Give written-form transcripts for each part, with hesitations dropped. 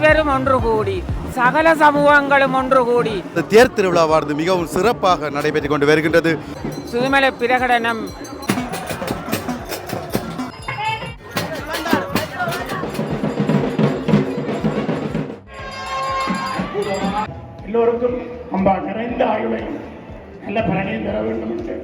பக்தரும் ஒன்று கூடி சகல சமூகங்களும் ஒன்று கூடி தேர் திருவிழாவானது மிகவும் சிறப்பாக நடைபெற்றுக் கொண்டு வருகின்றது. சுதுமலை பிரகடனம் எல்லோருக்கும் அம்பா நிறைந்த ஆயுளையும் நல்ல பலனையும் தர வேண்டும் என்று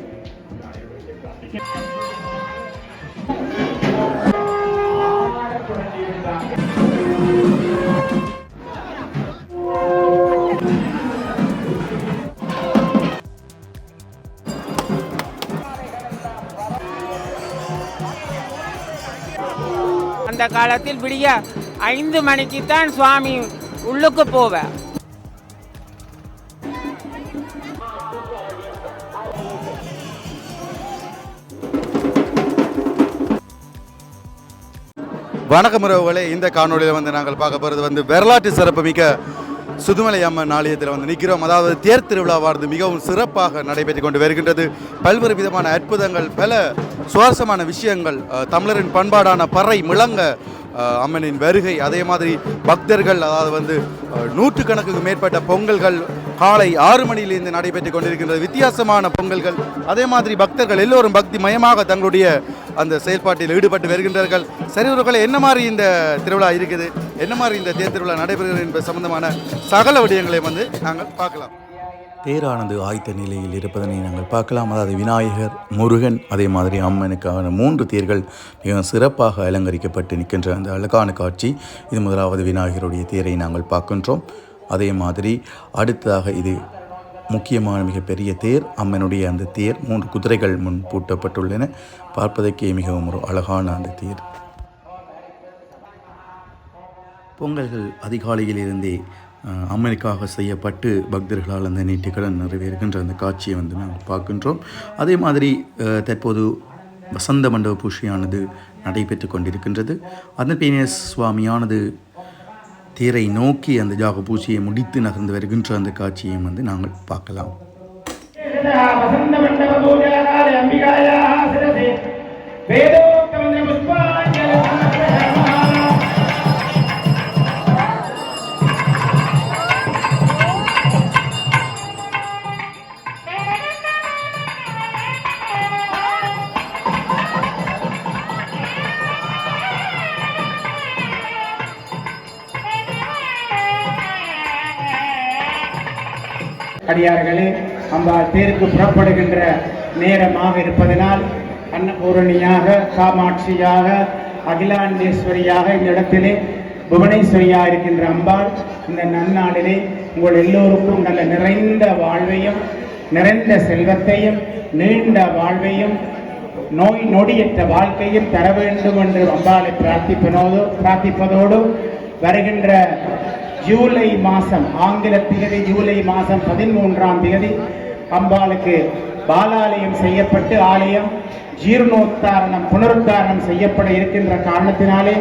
அந்த காலத்தில் விடிய 5 மணிக்குத்தான் சுவாமி உள்ளுக்கு போவார். வணக்கம் உறவுகளே, இந்த காணொலியில் நாங்கள் பார்க்க போகிறது வரலாற்று சிறப்புமிக்க சுதுமலை அம்மன் ஆலயத்தில் நிற்கிறோம். அதாவது தேர் திருவிழாவானது மிகவும் சிறப்பாக நடைபெற்றுக் கொண்டு வருகின்றது. பல்வேறு விதமான அற்புதங்கள், பல சுவாரஸ்யமான விஷயங்கள், தமிழரின் பண்பாடான பறை முழங்க அம்மனின் வருகை, அதே மாதிரி பக்தர்கள், அதாவது நூற்றுக்கணக்குக்கு மேற்பட்ட பொங்கல்கள் காலை 6 மணியிலிருந்து நடைபெற்றுக் கொண்டிருக்கின்றது. வித்தியாசமான பொங்கல்கள், அதே மாதிரி பக்தர்கள் எல்லோரும் பக்தி மயமாக தங்களுடைய அந்த செயல்பாட்டில் ஈடுபட்டு வருகின்றார்கள். சரிவர்களை என்ன மாதிரி இந்த திருவிழா இருக்குது, என்ன மாதிரி இந்த தேர் திருவிழா நடைபெறுகிறது என்பது சம்பந்தமான சகல விடயங்களை நாங்கள் பார்க்கலாம். தேரானது ஆயத்த நிலையில் இருப்பதனை நாங்கள் பார்க்கலாம். அதாவது விநாயகர், முருகன், அதே மாதிரி அம்மனுக்கான 3 தேர்கள் மிகவும் சிறப்பாக அலங்கரிக்கப்பட்டு நிற்கின்ற அந்த அழகான காட்சி. இது முதலாவது விநாயகருடைய தேரை நாங்கள் பார்க்கின்றோம். அதே மாதிரி அடுத்ததாக இது முக்கியமான மிகப்பெரிய தேர், அம்மனுடைய அந்த தேர் 3 குதிரைகள் முன் பூட்டப்பட்டுள்ளன. பார்ப்பதற்கே மிகவும் ஒரு அழகான அந்த தேர். பொங்கல்கள் அதிகாலையிலிருந்தே அம்மனுக்காக செய்யப்பட்டு பக்தர்களால் அந்த நீட்டிக்கடன் நிறைவேறுகின்ற அந்த காட்சியை நாங்கள் பார்க்கின்றோம். அதே மாதிரி தற்போது வசந்த மண்டப பூஜையானது நடைபெற்று கொண்டிருக்கின்றது. அதன் பின்னர் சுவாமியானது தேரை நோக்கி அந்த யாக பூஜையை முடித்து நகர்ந்து வருகின்ற அந்த காட்சியை நாங்கள் பார்க்கலாம். அடியார்களே, அம்பாள் தேருக்கு புறப்படுகின்ற நேரமாக இருப்பதனால் அன்னபூரணியாக, காமாட்சியாக, அகிலாண்டேஸ்வரியாக இந்த இடத்திலே புவனேஸ்வரியாக இருக்கின்ற அம்பாள் இந்த நன்னாளிலே உங்கள் எல்லோருக்கும் நல்ல நிறைந்த வாழ்வையும், நிறைந்த செல்வத்தையும், நீண்ட வாழ்வையும், நோய் நொடியற்ற வாழ்க்கையும் தர வேண்டும் என்று அம்பாளை பிரார்த்திப்பதோடு வருகின்ற ஜூலை மாதம், ஆங்கில திகதி ஜூலை மாதம் 13ஆம் தேதி அம்பாளுக்கு பாலாலயம் செய்யப்பட்டு ஆலயம் ஜீர்ணோத்தாரணம் புனருத்தாரணம் செய்யப்பட இருக்கின்ற காரணத்தினாலே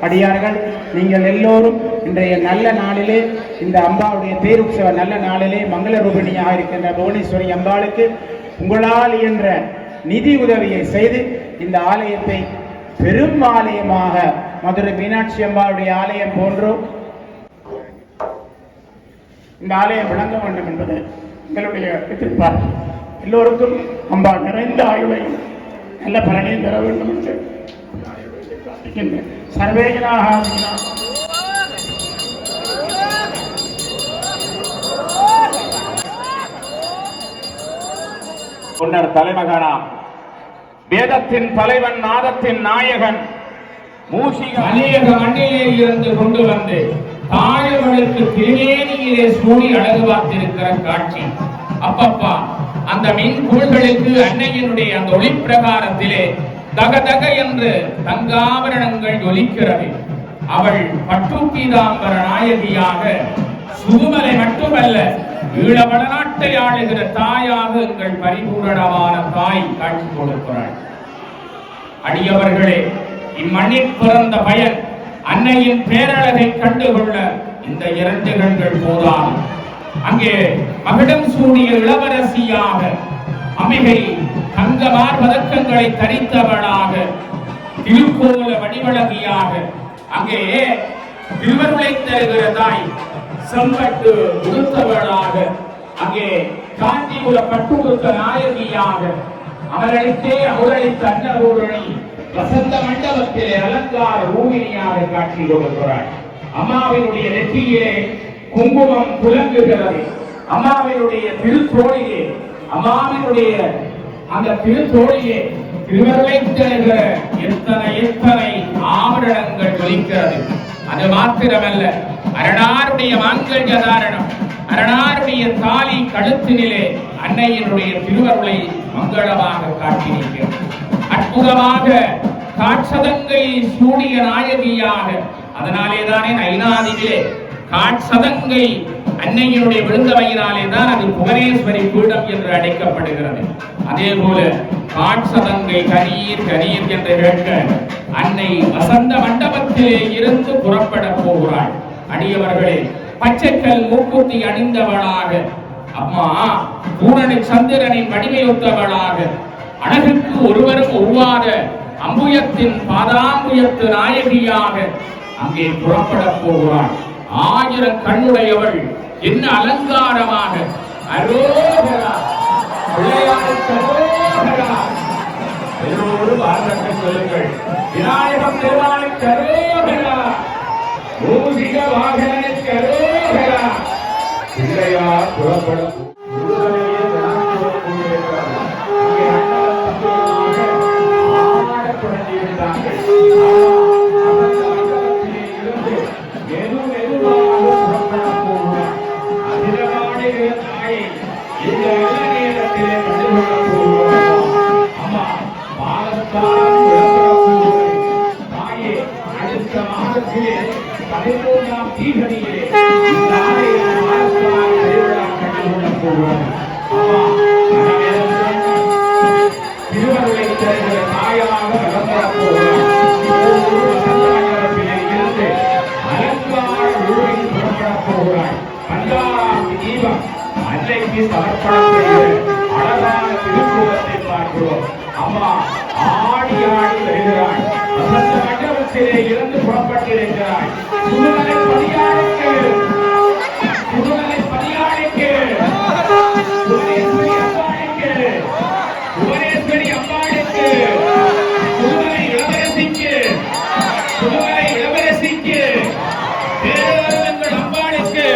அடியார்கள் நீங்கள் எல்லோரும் இன்றைய நல்ல நாளிலே, இந்த அம்பாவுடைய தேருற்சவ நல்ல நாளிலே மங்கள ரூபிணியாக இருக்கின்ற புவனேஸ்வரி அம்பாளுக்கு உங்களால் என்ற நிதி உதவியை செய்து இந்த ஆலயத்தை பெரும் ஆலயமாக மதுரை மீனாட்சி அம்பாளுடைய ஆலயம் போன்றோம் இந்த ஆலயம் விளங்க வேண்டும் என்பது எங்களுடைய எதிர்பார்ப்பு. எல்லோருக்கும் அம்பா நிறைந்த ஆயுளையும் நல்ல பலனையும் தர வேண்டும் என்று சர்வேஜனாக முன்னர் தலைமகனாம் வேதத்தின் தலைவன், நாதத்தின் நாயகன், மூஷிக அநேக மண்ணிலே இருந்து கொண்டு வந்து தாயவர்களுக்கு திருமேனியிலே சூடி அழகு பார்த்திருக்கிற காட்சி. அப்பப்பா, அந்த மின் கூழ்களுக்கு அன்னையினுடைய அந்த ஒளிப்பிரகாரத்திலே தகதக என்று தங்காபரணங்கள் ஒலிக்கிறது. அவள் பட்டுப்பீதாம்பர நாயகியாக சுதுமலை மட்டுமல்ல, ஈழ வடநாட்டை ஆளுகிற தாயாக எங்கள் பரிபூரணமான தாய் காட்சி கொடுக்கிறாள். அடியவர்களே, இம்மண்ணில் பிறந்த பயன் அன்னையின் பேரழகை கண்டுகொள்ள இந்த 2 கண்கள் போதாது. அங்கே மகுடம் சூடிய இளவரசியாக, அம்பிகை தங்கமார் பதக்கங்களை தரித்தவளாக, திருக்கோல வடிவழகியாக, அங்கே திருவருளை தருகிற தாய் செம்பட்டு உடுத்தவளாக அங்கே காஞ்சிபுர பட்டு உடுத்த நாயகியாக அவர்களுக்கே அவரளித்த அன்னபூரணி வசந்த மண்டபத்திலே அலங்கார ரூபினியாக காட்சி கொடுக்கிறாள். அம்மாவினுடைய நெற்றியிலே குங்குமம் துலங்குகிறது. அம்மாவினுடைய திருத்தோழிலே அம்மாவினுடைய அந்த திருத்தோழிலே திருவருளை தருகிற எத்தனை எத்தனை ஆபரணங்கள் ஒலிக்கிறது. அது மாத்திரமல்ல, அரணாருடைய மாங்கல்ய தாரணம், அரணாருடைய தாலி கழுத்தினிலே அன்னையினுடைய திருவருளை மங்களமாக காட்டியிருக்கிறது. அற்புதமாக காட்சதங்கை சூடிய நாயகியாக, அதனாலேதானே நைனாதியிலே காட்சதங்கை அன்னையினுடைய விழுந்தவையினாலே தான் அது புவனேஸ்வரி பீடம் என்று அழைக்கப்படுகிறது. அதே போல காட்சதங்கை கரீர் கரீர் என்று கேட்க அன்னை வசந்த மண்டபத்திலே இருந்து புறப்பட போகிறாள். அடியவர்களே, பச்சைக்கல் மூக்குத்தி அணிந்தவளாக அம்மா பூரணி சந்திரனின் வடிவையொத்தவளாக அழகுக்கு ஒருவரும் ஒவ்வாத அம்புயத்தின் பாதாம்புயத்து நாயகியாக அங்கே புறப்பட போகிறாள். 1000 கண்ணுடையவள் என்ன அலங்காரமாக அரோகரா பிள்ளையாருக்கு அரோகரா. எல்லோரும் வாழ்க்கை சொல்லுங்கள். விநாயகம் பெருமானுக்கு அரோகரா, மூஷிக வாகனனுக்கு அரோகரா. பிள்ளையார் புறப்படும் அழகான திருக்கூலத்தை பார்க்கிறோம். அம்மா ஆடி ஆடி வருகிறாள். வசந்த மண்டபத்திலே இருந்து புறப்பட்டிருக்கிறாள். புதுமலை பணியாளுக்கு புதுமலை பணியாளுக்கு புவனேஸ்வரி அம்பாளுக்கு புவனேஸ்வரி அம்பாளுக்கு புதுமலை இளவரசிக்கு புதுமலை இளவரசிக்கு பேரோருவங்கள் அம்பாளுக்கு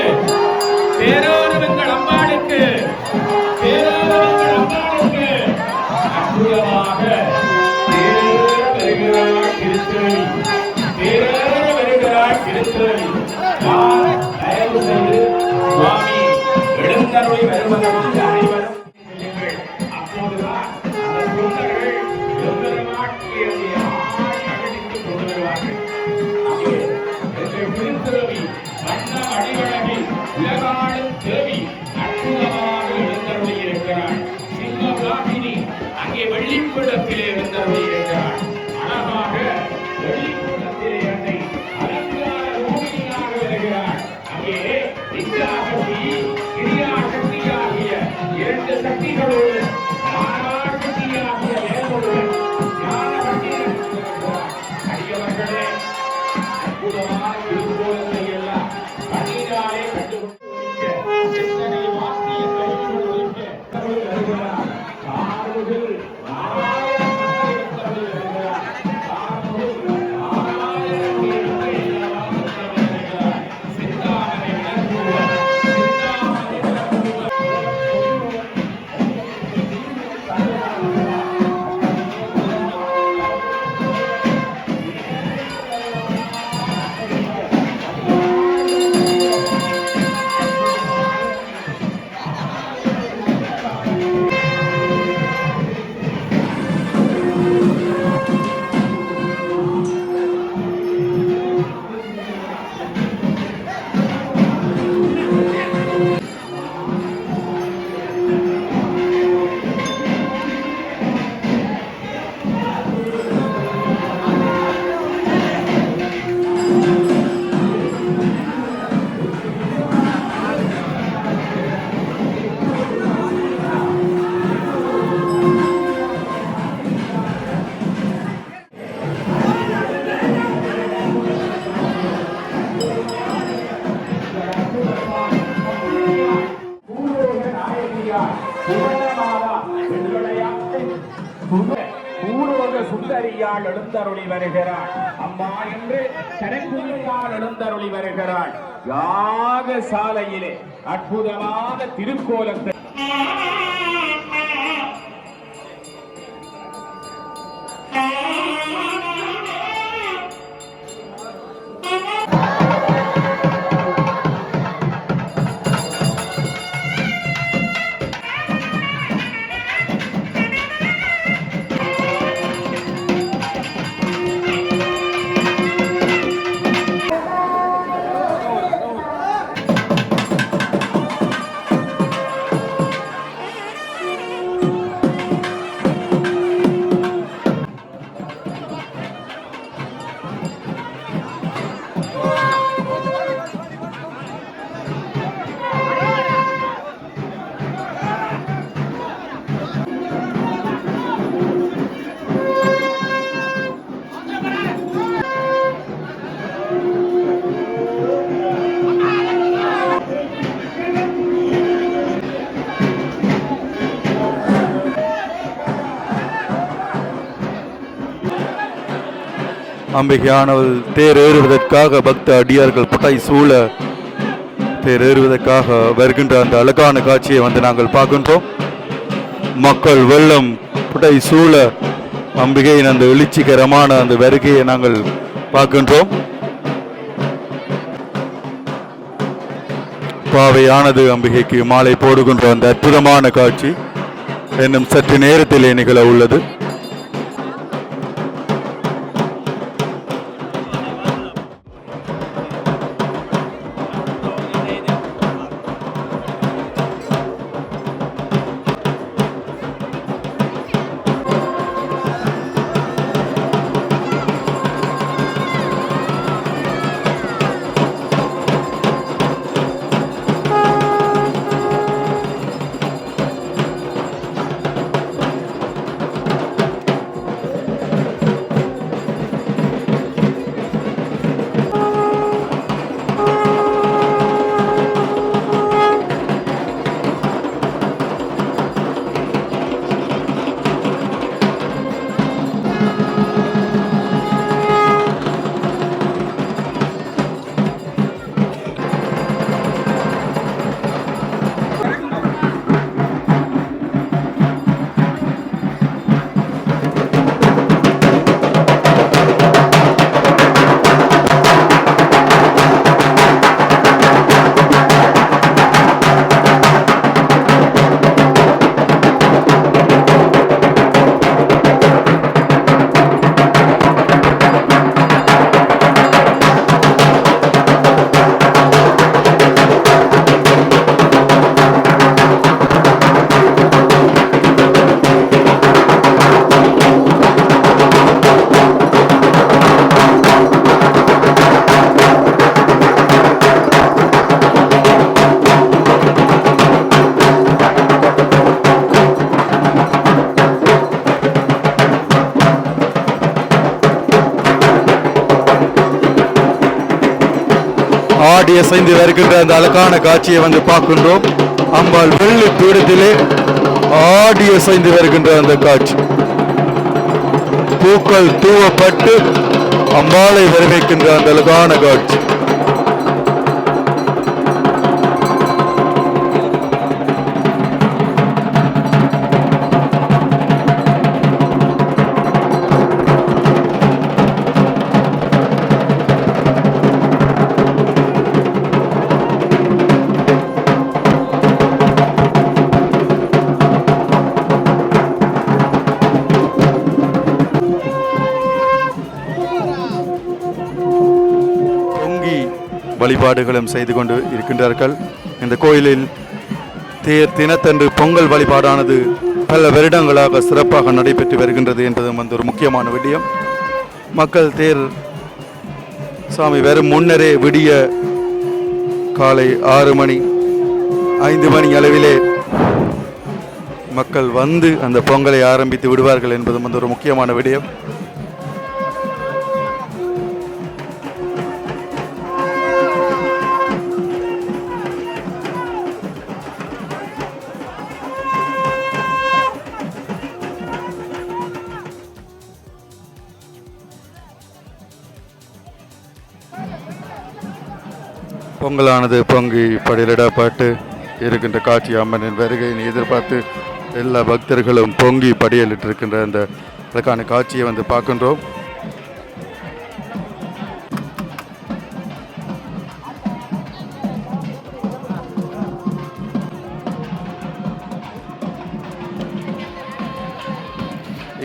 பேரோருவங்கள் அம்பாளுக்கு பேரோருவங்கள் அம்பாளுக்கு அற்புதமாக வருகிறாள் திருத்தணி. பேரோரு வருகிறாள் திருத்தணி. தயவு செய்து சுவாமி எழுந்தருளி வருவதற்கு அனைவரும் அப்போதுதான் அந்த சுந்தர்கள் எழுந்தருளாட்சியை அகழித்து கொண்டு வருவார்கள். திருத்தணி வண்ண அடிவழகி உலகாளும் தேவி அற்புதமாக எழுந்தருளி இருக்கிறாள். சிம்மகாமினி அங்கே வெள்ளிப்படத்திலே எழுந்தருளி இருக்கிறாள். அழகாக வெள்ளிப்படத்திலே அன்னை அலங்கார ரூபினியாக வருகிறாள். அங்கே வித்யாசக்தி கிரியாசக்தி ஆகிய 2 சக்திகளோடு ஞானசக்தியாகிய வேதோடு ஞானசக்தியாக இருக்கிறாள். அடியவர்களே, அற்புதமான திருக்கோலத்தை எல்லாம் கண்ணீராலே கண்டுகொண்டு எத்தனை வாக்கியங்களை வருகிறார். காடுகள் பூலோக சுந்தரியால் எழுந்தருளி வருகிறாள். அம்மா என்று கரைக்குள்ளையால் எழுந்தருளி வருகிறாள். யாக சாலையிலே அற்புதமான திருக்கோலத்தை அம்பிகையானவள் தேரேறுவதற்காக பக்த அடியார்கள் புடை சூழ தேரேறுவதற்காக வருகின்ற அந்த அழகான காட்சியை வந்து நாங்கள் பார்க்கின்றோம். மக்கள் வெள்ளம் புடை சூழ அம்பிகையின் அந்த எழுச்சிகரமான அந்த வருகையை நாங்கள் பார்க்கின்றோம். பாவையானது அம்பிகைக்கு மாலை போடுகின்ற அந்த அற்புதமான காட்சி இன்னும் சற்று நேரத்திலே நிகழ உள்ளது. ஆடி அசைந்து வருகின்ற அந்த அழகான காட்சியை வந்து பார்க்கின்றோம். அம்பாள் வெள்ளி பீடத்திலே ஆடி அசைந்து வருகின்ற அந்த காட்சி, பூக்கள் தூவப்பட்டு அம்பாளை வரவேற்கின்ற அந்த அழகான காட்சி. வழிபாடுகளும் செய்து கொண்டு இருக்கின்றார்கள். இந்த கோயிலில் தேர் தினத்தன்று பொங்கல் வழிபாடானது பல வருடங்களாக சிறப்பாக நடைபெற்று வருகின்றது என்பதும் வந்து ஒரு முக்கியமான விடயம். மக்கள் தேர் சாமி வரும் முன்னரே விடிய காலை 6 மணி 5 மணி அளவிலே மக்கள் வந்து அந்த பொங்கலை ஆரம்பித்து விடுவார்கள் என்பதும் வந்து ஒரு முக்கியமான விடயம். பொங்கலானது பொங்கி படியிலிடப்பட்டு இருக்கின்ற காட்சி அம்மனின் வருகையை எதிர்பார்த்து எல்லா பக்தர்களும் பொங்கி படியலிட்டிருக்கின்ற அந்த அதற்கான காட்சியை வந்து பார்க்கின்றோம்.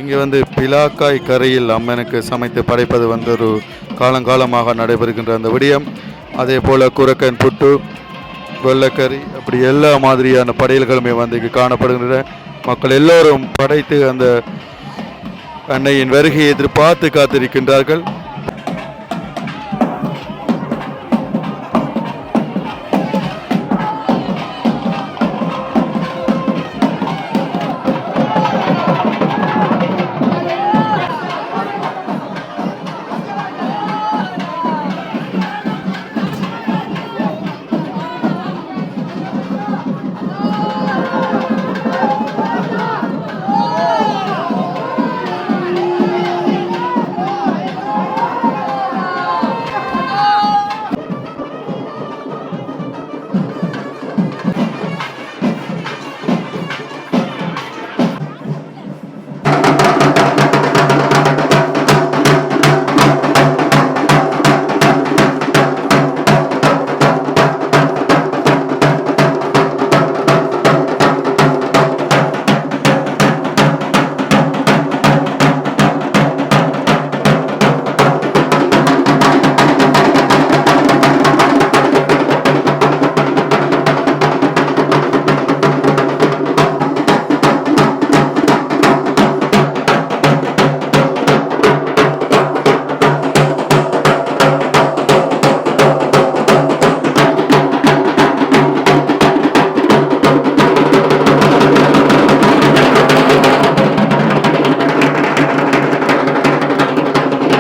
இங்கே வந்து பிலாக்காய் கரையில் அம்மனுக்கு சமைத்து படைப்பது வந்து ஒரு காலங்காலமாக நடைபெறுகின்ற அந்த விடயம். அதே போல் குரக்கன் புட்டு, வெள்ளைக்கறி, அப்படி எல்லா மாதிரியான படையல்களுமே வந்து இங்கு காணப்படுகின்றன. மக்கள் எல்லோரும் படைத்து அந்த அன்னையின் வருகையை எதிர்பார்த்து காத்திருக்கின்றார்கள்.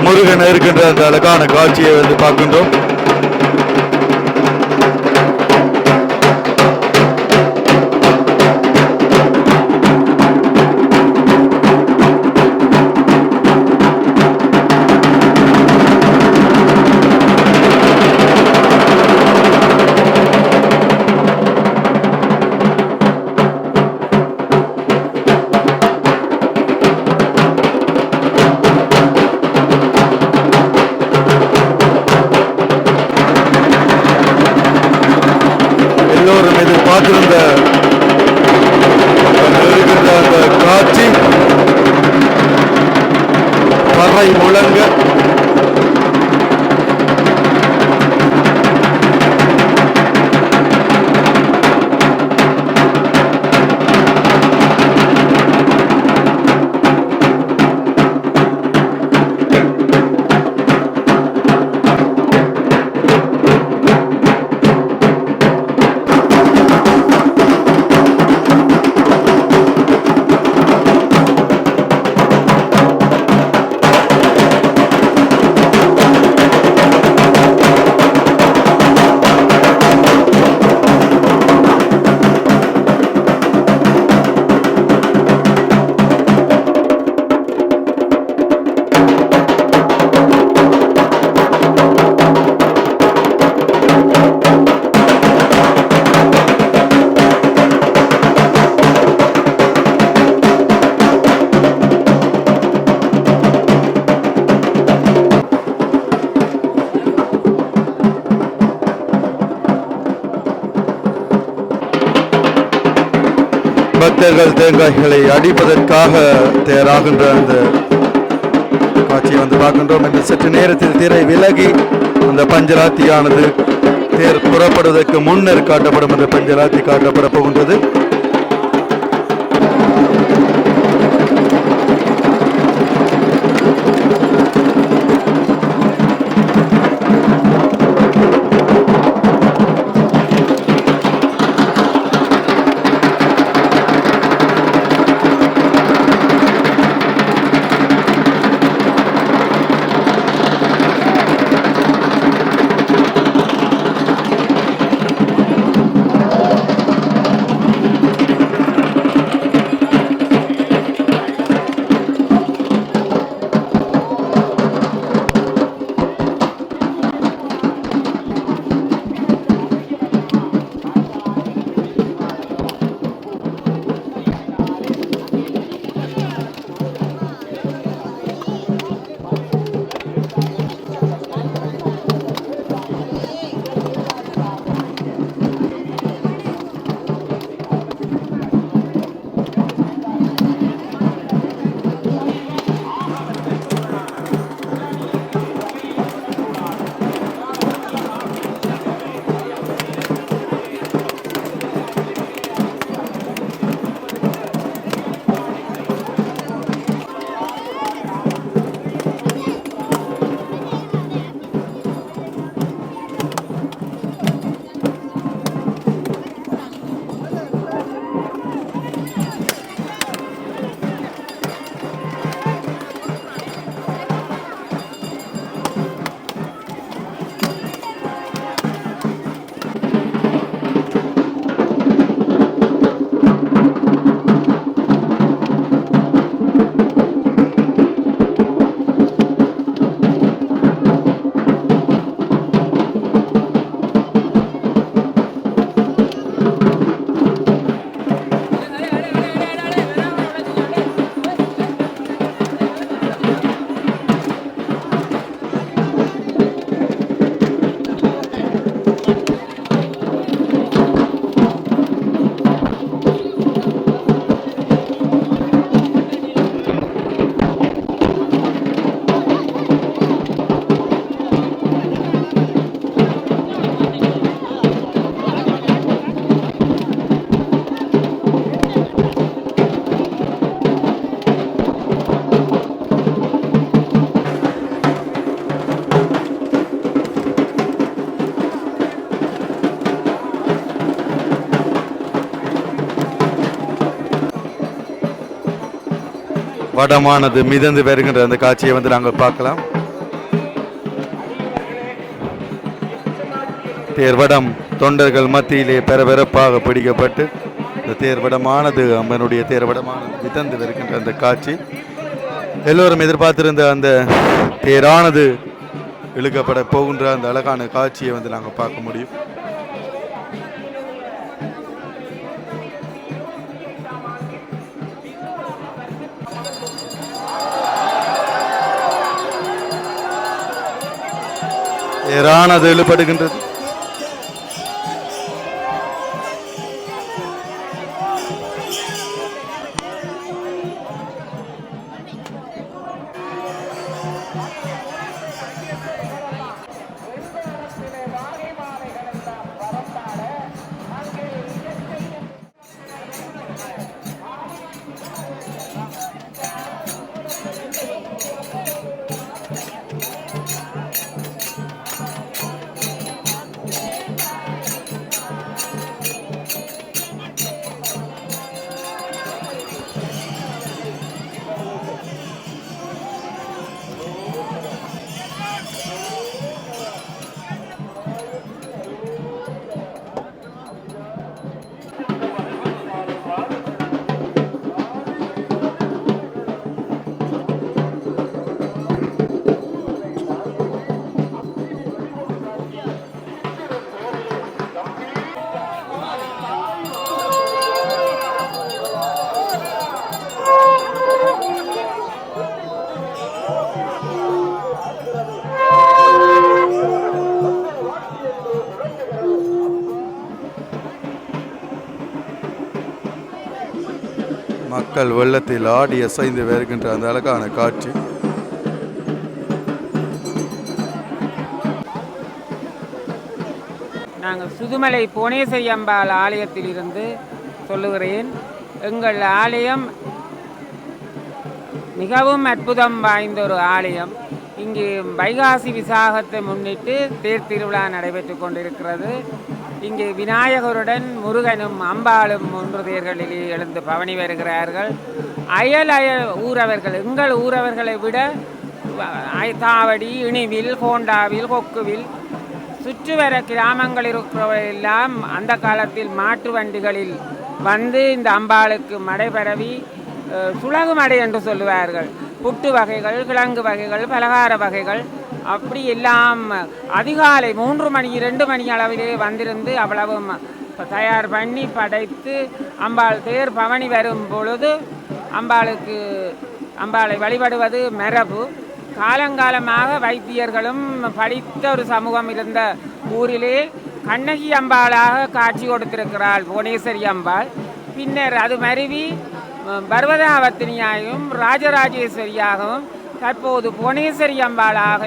முருகன் இருக்கின்ற அந்த அழகான காட்சியை வந்து பார்க்கின்றோம். எல்லோரும் எதிர்பார்த்திருந்த அந்த காட்சி பறை முழங்க பக்தர்கள் தேங்காய்களை அடிப்பதற்காக தயாராகின்ற அந்த காட்சியை வந்து பார்க்கின்றோம். என்று சற்று நேரத்தில் திரை விலகி அந்த பஞ்சலாத்தியானது தேர் புறப்படுவதற்கு முன்னர் காட்டப்படும் அந்த பஞ்சலாத்தி காட்டப்பட போகின்றது. வடமானது மிதந்து வருகின்ற அந்த காட்சியை வந்து நாங்கள் பார்க்கலாம். தேர்வடம் தொண்டர்கள் மத்தியிலே பரபரப்பாக பிடிக்கப்பட்டு இந்த தேர்வடமானது அம்மனுடைய தேர்வடமானது மிதந்து வருகின்ற அந்த காட்சி எல்லோரும் எதிர்பார்த்திருந்த அந்த தேரானது இழுக்கப்பட போகின்ற அந்த அழகான காட்சியை வந்து நாங்கள் பார்க்க முடியும். தேரானது இழுபடுகின்றது. மக்கள் வெள்ளத்தில் ஆடி அசைந்து வருகின்ற அந்த அழகான காட்சி. நாங்கள் சுதுமலை புவனேஸ்வரி அம்பாள் ஆலயத்தில் இருந்து சொல்லுகிறேன். எங்கள் ஆலயம் மிகவும் அற்புதம் வாய்ந்த ஒரு ஆலயம். இங்கு வைகாசி விசாகத்தை முன்னிட்டு தேர் திருவிழா நடைபெற்று கொண்டிருக்கிறது. இங்கே விநாயகருடன் முருகனும் அம்பாளும் 3 தேர்களில் எழுந்து பவனி வருகிறார்கள். அயல் ஊரவர்கள், எங்கள் ஊரவர்களை விட தாவடி, இணிவில், கோண்டாவில், கொக்குவில் சுற்றுவர கிராமங்கள் இருக்கிறவெல்லாம் அந்த காலத்தில் மாட்டு வண்டிகளில் வந்து இந்த அம்பாளுக்கு மடை பரவி சுலகு மடை என்று சொல்லுவார்கள். புட்டு வகைகள், கிழங்கு வகைகள், பலகார வகைகள் அப்படி எல்லாம் அதிகாலை 3 மணி 2 மணி அளவிலே வந்திருந்து அவ்வளவும் தயார் பண்ணி படைத்து அம்பாள் தேர் பவனி வரும் பொழுது அம்பாளை வழிபடுவது மரபு. காலங்காலமாக வைத்தியர்களும் படித்த ஒரு சமூகம் இருந்த ஊரிலே கண்ணகி அம்பாளாக காட்சி கொடுத்திருக்கிறாள் புவனேஸ்வரி அம்பாள். பின்னர் அது மருவி பர்வதாவத்தினியாகவும் ராஜராஜேஸ்வரியாகவும் தற்போது புவனேஸ்வரி அம்பாளாக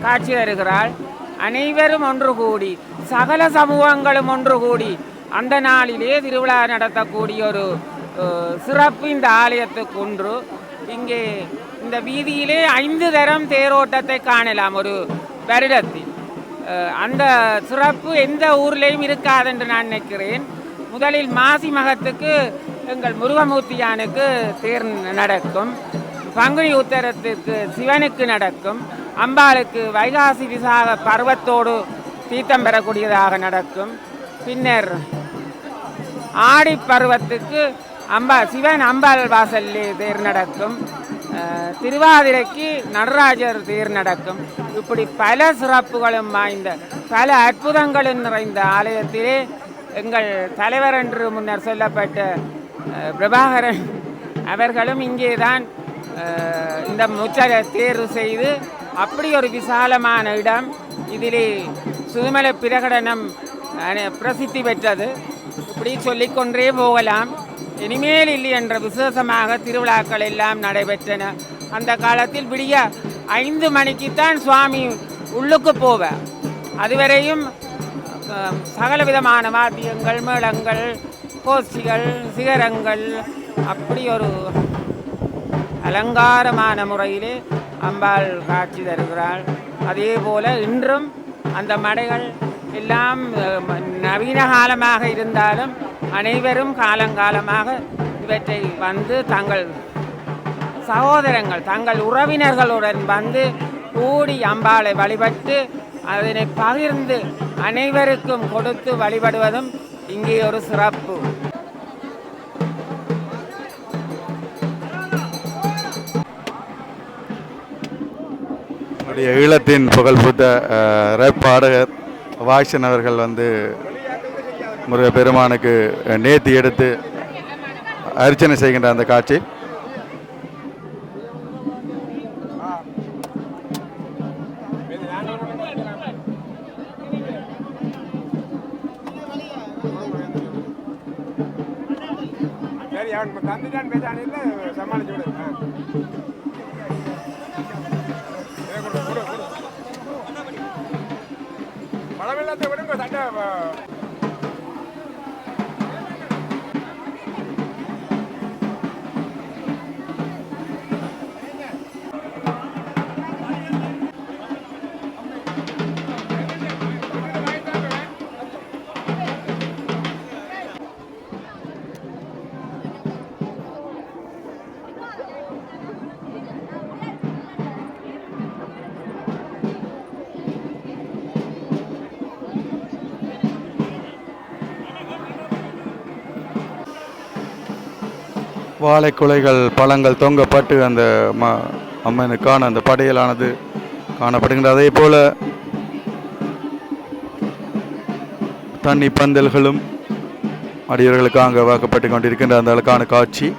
காட்சி தருகிறாள். அனைவரும் ஒன்று கூடி, சகல சமூகங்களும் ஒன்று கூடி அந்த நாளிலே திருவிழா நடத்தக்கூடிய ஒரு சிறப்பு இந்த ஆலயத்துக்கு ஒன்று. இங்கே இந்த வீதியிலே 5 தரம் தேரோட்டத்தை காணலாம் ஒரு வருடத்தில். அந்த சிறப்பு எந்த ஊர்லேயும் இருக்காது என்று நான் நினைக்கிறேன். முதலில் மாசி மகத்துக்கு எங்கள் முருகமூர்த்தியானுக்கு தேர் நடக்கும். பங்குனி உத்தரத்துக்கு சிவனுக்கு நடக்கும். அம்பாளுக்கு வைகாசி விசாக பருவத்தோடு தீர்த்தம் பெறக்கூடியதாக நடக்கும். பின்னர் ஆடி பருவத்துக்கு சிவன் அம்பாள் வாசல்லே தேர் நடக்கும். திருவாதிரைக்கு நடராஜர் தேர் நடக்கும். இப்படி பல சிறப்புகளும் வாய்ந்த பல அற்புதங்களும் நிறைந்த ஆலயத்திலே எங்கள் தலைவர் என்று முன்னர் சொல்லப்பட்ட பிரபாகரன் அவர்களும் இங்கே தான் இந்த முச்சலை தேர்வு செய்து அப்படி ஒரு விசாலமான இடம். இதிலே சுதுமலை பிரகடனம் பிரசித்தி பெற்றது. இப்படி சொல்லிக்கொண்டே போகலாம். இனிமேல் இல்லை என்ற விசேஷமாக திருவிழாக்கள் எல்லாம் நடைபெற்றன. அந்த காலத்தில் விடிய 5 மணிக்குத்தான் சுவாமி உள்ளுக்கு போவார். அதுவரையும் சகல விதமான வாத்தியங்கள், மேளங்கள், கோஷ்டிகள், சிகரங்கள், அப்படி ஒரு அலங்காரமான முறையிலே அம்பாள் காட்சி தருகிறாள். அதே போல இன்றும் அந்த மடைகள் எல்லாம் நவீன காலமாக இருந்தாலும் அனைவரும் காலங்காலமாக இவற்றை வந்து தங்கள் சகோதரங்கள், தங்கள் உறவினர்களுடன் வந்து கூடி அம்பாளை வழிபட்டு அதனை பகிர்ந்து அனைவருக்கும் கொடுத்து வழிபடுவதும் இங்கே ஒரு சிறப்பு. ஈழத்தின் புகழ்பூத்த ரேப் பாடகர் வாய்சன் அவர்கள் வந்து முருகப்பெருமானுக்கு நேர்த்தி எடுத்து அர்ச்சனை செய்கின்ற அந்த காட்சி. வாழைக்குலைகள், பழங்கள் தொங்கப்பட்டு அந்த அம்மனுக்கான அந்த படையலானது காணப்படுகின்றது. அதே போல தண்ணி பந்தல்களும் அடியவர்களுக்காக வாக்கப்பட்டு கொண்டிருக்கின்ற அந்த அளவுக்கான காட்சி.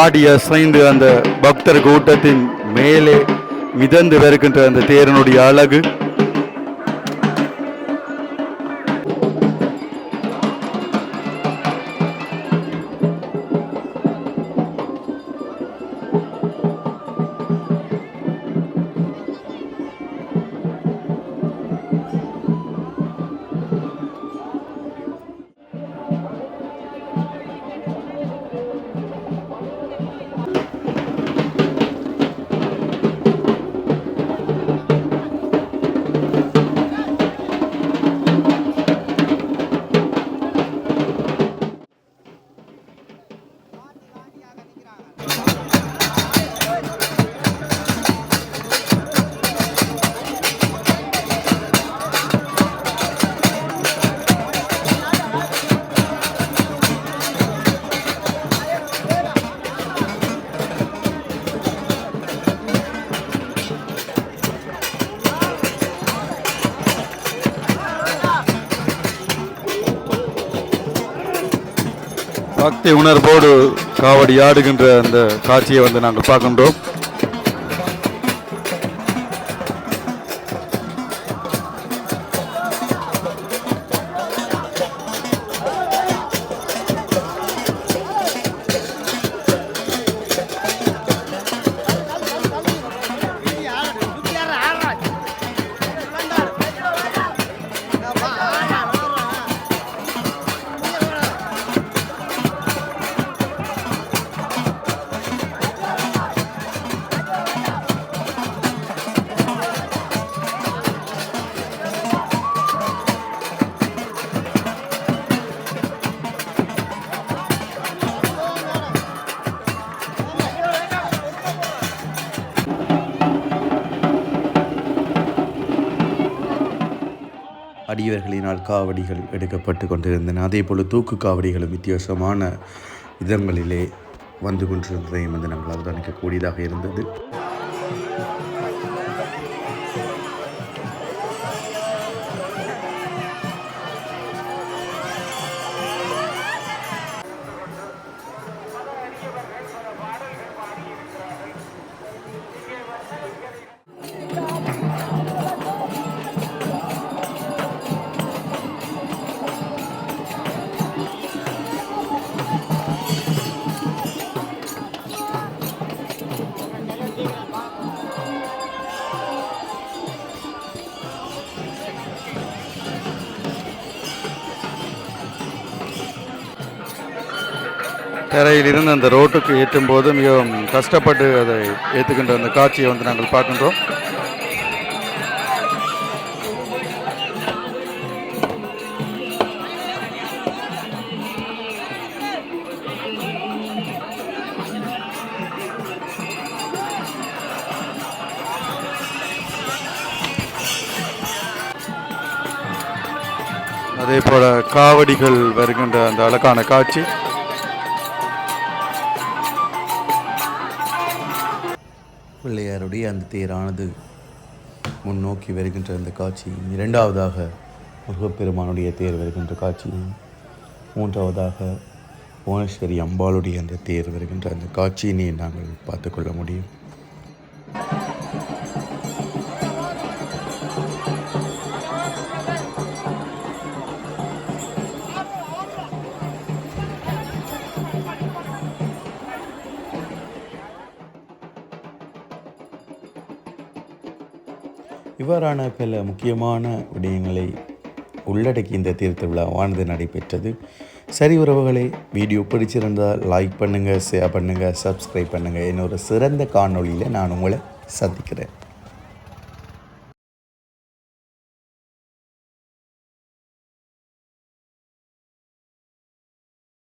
ஆடி அசைந்து அந்த பக்தர் கூட்டத்தின் மேலே மிதந்து வருகின்ற அந்த தேரனுடைய அழகு. பக்தி உணர்வோடு காவடி ஆடுகின்ற அந்த காட்சியை வந்து நாங்கள் பார்க்கின்றோம். அடியவர்களினால் காவடிகள் எடுக்கப்பட்டு கொண்டிருந்தன. அதே போல் தூக்கு காவடிகளும் வித்தியாசமான விதங்களிலே வந்து கொண்டிருந்ததையும் வந்து நாங்கள் அவதானிக்கக்கூடியதாக இருந்தது. கரையில் இருந்து அந்த ரோட்டுக்கு ஏற்றும் போது மிகவும் கஷ்டப்பட்டு அதை ஏற்றுக்கின்ற அந்த காட்சியை வந்து நாங்கள் பார்க்கின்றோம். அதே போல காவடிகள் வருகின்ற அந்த அழகான காட்சி. பிள்ளையாருடைய அந்த தேரானது முன்னோக்கி வருகின்ற அந்த காட்சியும், இரண்டாவதாக முருகப்பெருமானுடைய தேர் வருகின்ற காட்சியும், மூன்றாவதாக புவனேஸ்வரி அம்பாளுடைய அந்த தேர் வருகின்ற அந்த காட்சியினை நாங்கள் பார்த்து கொள்ள முடியும். இவ்வாறான பல முக்கியமான விடயங்களை உள்ளடக்கி இந்த தேர் திருவிழாவானது நடைபெற்றது. சரி உறவுகளே, வீடியோ பிடிச்சிருந்தால் லைக் பண்ணுங்கள், ஷேர் பண்ணுங்கள், சப்ஸ்கிரைப் பண்ணுங்கள். இன்னொரு சிறந்த காணொளியில் நான் உங்களை சந்திக்கிறேன்.